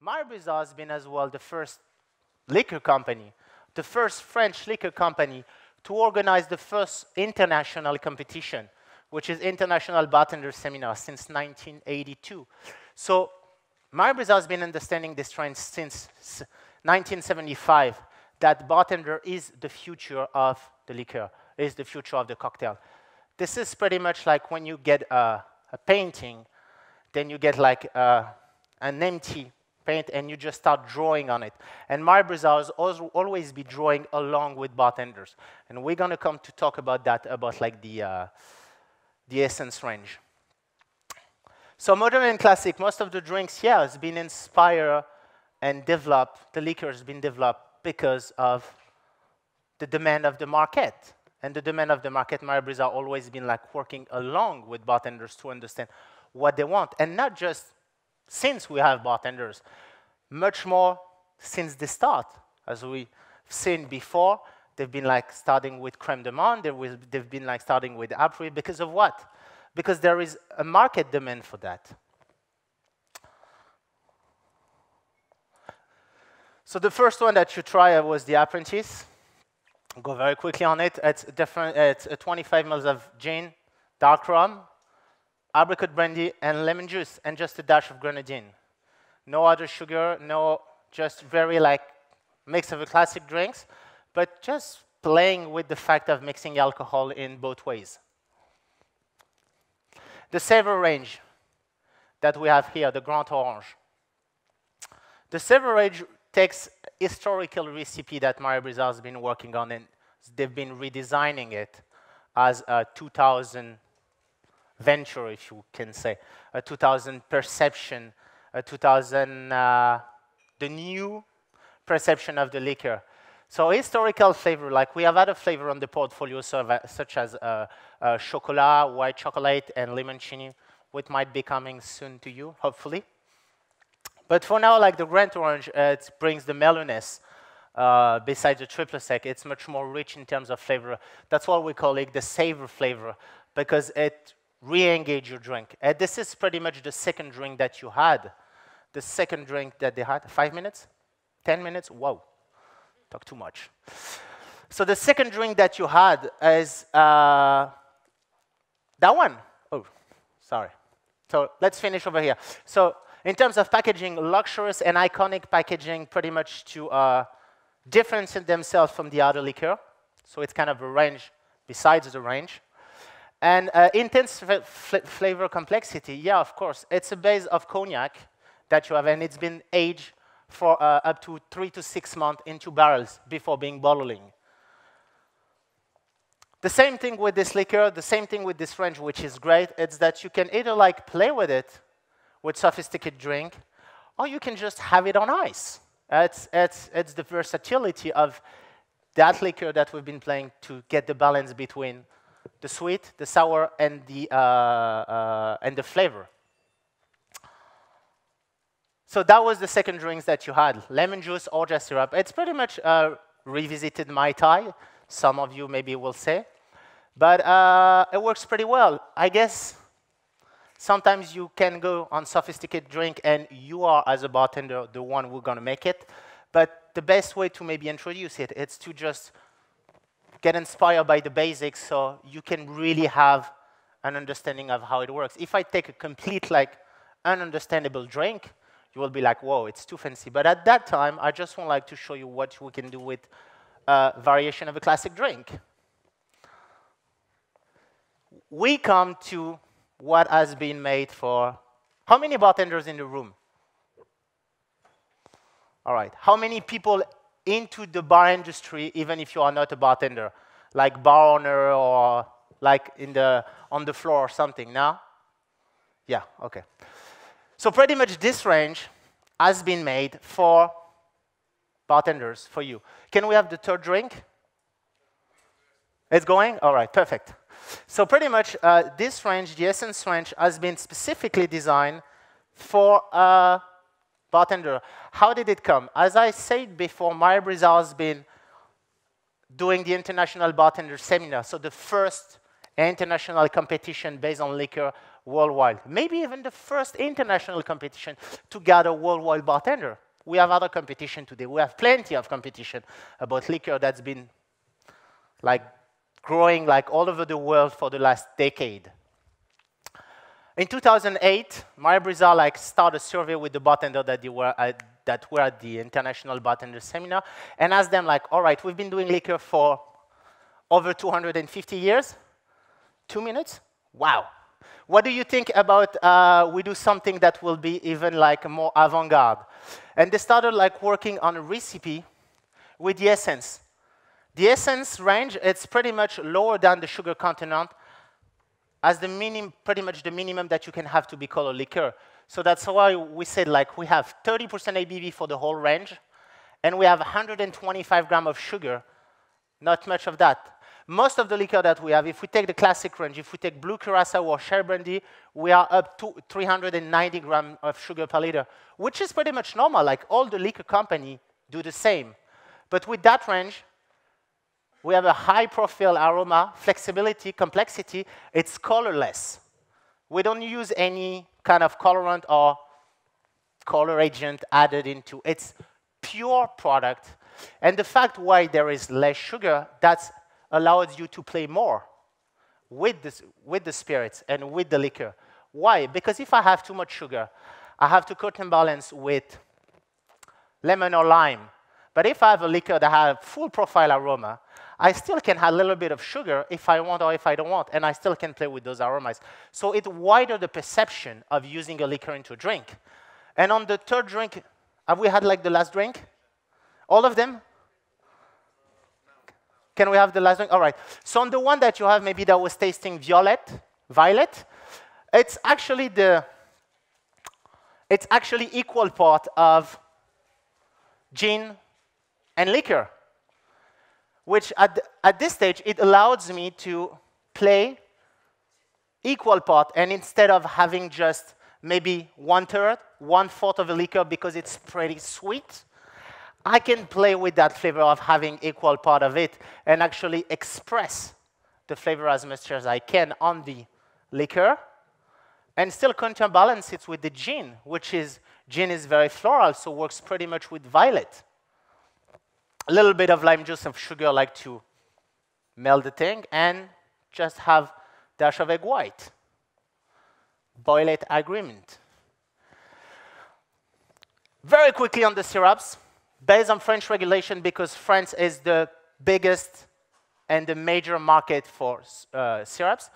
Maribrizard has been as well the first liquor company, the first French liquor company to organize the first international competition, which is International Bartender Seminar since 1982. So Maribrizard has been understanding this trend since 1975, that bartender is the future of the liquor, is the future of the cocktail. This is pretty much like when you get a painting, then you get like an empty paint and you just start drawing on it. And Maribrizard has always be drawing along with bartenders. And we're going to come to talk about that, about like the essence range. So modern and classic, most of the drinks, yeah, has been inspired and developed, the liquor has been developed because of the demand of the market. And the demand of the market, Maribrizard always been like working along with bartenders to understand what they want. And not just since we have bartenders, much more since the start. As we've seen before, they've been like starting with crème de menthe, they've been like starting with Apres, because of what? Because there is a market demand for that. So the first one that you try was the Apprentice. I'll go very quickly on it. It's different. It's 25 ml of gin, dark rum, apricot brandy, and lemon juice, and just a dash of grenadine. No other sugar, no, just very like mix of the classic drinks, but just playing with the fact of mixing alcohol in both ways. The savor range that we have here, the Grand Orange. The savor range takes historical recipe that Maribrizard has been working on, and they've been redesigning it as a 2000 venture, if you can say, a 2000 perception, a 2000, the new perception of the liquor. So historical flavor, like we have other flavor on the portfolio, such as chocolat, white chocolate, and limoncini, which might be coming soon to you, hopefully. But for now, like the Grand Orange, it brings the mellowness. Besides the triple sec, it's much more rich in terms of flavor. That's why we call it the savor flavor, because it re-engage your drink. And this is pretty much the second drink that you had. The second drink that they had, 5 minutes? 10 minutes? Whoa, talk too much. So the second drink that you had is that one. Oh, sorry. So let's finish over here. So in terms of packaging, luxurious and iconic packaging, pretty much to differentiate themselves from the other liquor. So it's kind of a range besides the range. And intense flavor complexity, yeah, of course. It's a base of cognac that you have, and it's been aged for up to 3 to 6 months into barrels before being bottling. The same thing with this liquor, the same thing with this range, which is great. It's that you can either like play with it with sophisticated drink, or you can just have it on ice. It's the versatility of that liquor that we've been playing to get the balance between the sweet, the sour, and the flavor. So that was the second drinks that you had, lemon juice, orgeat syrup. It's pretty much revisited Mai Tai, some of you maybe will say. But it works pretty well. I guess sometimes you can go on sophisticated drink and you are, as a bartender, the one who's going to make it. But the best way to maybe introduce it is to just get inspired by the basics so you can really have an understanding of how it works. If I take a complete, like, ununderstandable drink, you will be like, whoa, it's too fancy. But at that time, I just want like to show you what we can do with variation of a classic drink. We come to what has been made for, how many bartenders in the room? All right, how many people into the bar industry, even if you are not a bartender, like bar owner or like on the floor or something, no? Yeah, okay. So pretty much this range has been made for bartenders, for you. Can we have the third drink? It's going? All right, perfect. So pretty much this range, the Essence range, has been specifically designed for a bartender. How did it come? As I said before, Maribrizard has been doing the International Bartender Seminar, so the first international competition based on liquor worldwide. Maybe even the first international competition to gather worldwide bartender. We have other competition today. We have plenty of competition about liquor that's been like growing like all over the world for the last decade. In 2008, Maria Brizard like started a survey with the bartender that were at the International Bartender Seminar and asked them like, all right, we've been doing liquor for over 250 years. 2 minutes? Wow. What do you think about we do something that will be even like more avant-garde? And they started like working on a recipe with the essence. The essence range, it's pretty much lower than the sugar content as the pretty much the minimum that you can have to be called a liqueur. So that's why we said like we have 30% ABV for the whole range, and we have 125 grams of sugar, not much of that. Most of the liquor that we have, if we take the classic range, if we take Blue Curacao or Sherry Brandy, we are up to 390 grams of sugar per liter, which is pretty much normal. Like all the liquor companies do the same. But with that range, we have a high profile aroma, flexibility, complexity. It's colorless. We don't use any kind of colorant or color agent added into. It's pure product. And the fact why there is less sugar, that's allows you to play more with the spirits and with the liquor. Why? Because if I have too much sugar, I have to counterbalance with lemon or lime. But if I have a liquor that has full profile aroma, I still can have a little bit of sugar if I want or if I don't want, and I still can play with those aromas. So it widens the perception of using a liquor into a drink. And on the third drink, have we had like the last drink? All of them? Can we have the last drink? All right. So on the one that you have, maybe that was tasting violet, it's actually equal part of gin and liquor, which at this stage, it allows me to play equal part, and instead of having just maybe 1/3, 1/4 of a liquor because it's pretty sweet, I can play with that flavor of having equal part of it and actually express the flavor as much as I can on the liquor and still counterbalance it with the gin, gin is very floral, so works pretty much with violet. A little bit of lime juice of sugar like to melt the thing and just have dash of egg white. Boil it agreement. Very quickly on the syrups. Based on French regulation, because France is the biggest and the major market for syrups.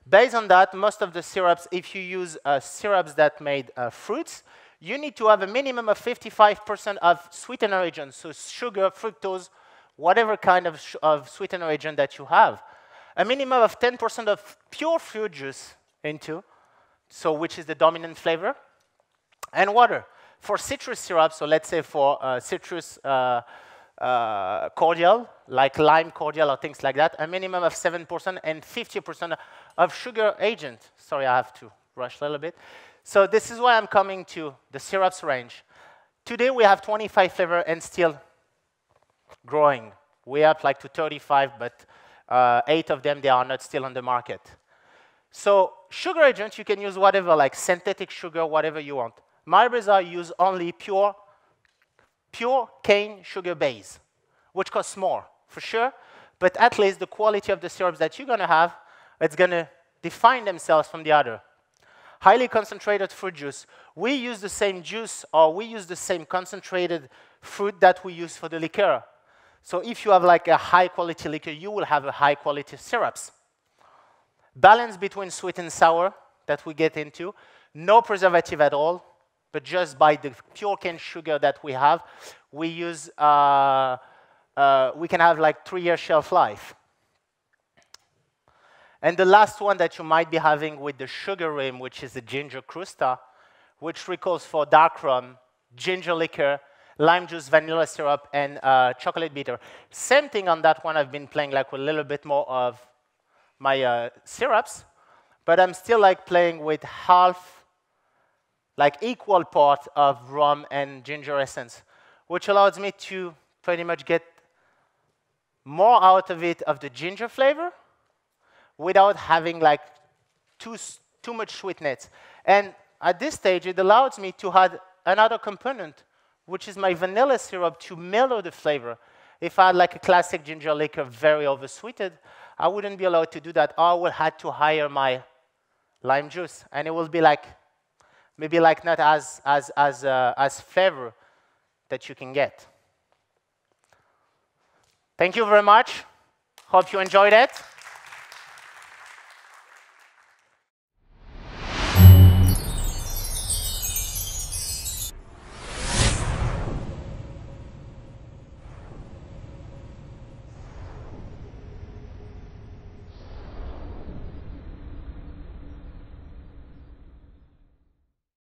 Based on that, most of the syrups, if you use syrups that made fruits, you need to have a minimum of 55% of sweetener agent, so sugar, fructose, whatever kind of sweetener agent that you have. A minimum of 10% of pure fruit juice into, so which is the dominant flavor, and water. For citrus syrup, so let's say for citrus cordial, like lime cordial or things like that, a minimum of 7% and 50% of sugar agent. Sorry, I have to rush a little bit. So this is why I'm coming to the syrups range. Today we have 25 flavors and still growing. We're up like to 35, but 8 of them, they are not still on the market. So sugar agent, you can use whatever, like synthetic sugar, whatever you want. Maria Brizard use only pure cane sugar base, which costs more, for sure. But at least the quality of the syrups that you're going to have, it's going to define themselves from the other. Highly concentrated fruit juice. We use the same juice, or we use the same concentrated fruit that we use for the liqueur. So if you have like a high-quality liquor, you will have a high-quality syrups. Balance between sweet and sour that we get into. No preservative at all. But just by the pure cane sugar that we have, we use, we can have like 3-year shelf life. And the last one that you might be having with the sugar rim, which is the ginger crusta, which recalls for dark rum, ginger liquor, lime juice, vanilla syrup, and chocolate bitter. Same thing on that one. I've been playing like with a little bit more of my syrups, but I'm still like playing with half, like equal part of rum and ginger essence, which allows me to pretty much get more out of it of the ginger flavor without having like too too much sweetness. And at this stage, it allows me to add another component, which is my vanilla syrup to mellow the flavor. If I had like a classic ginger liquor very oversweeted, I wouldn't be allowed to do that. Or I will have to hire my lime juice, and it will be like maybe like not as flavor that you can get. Thank you very much. Hope you enjoyed it.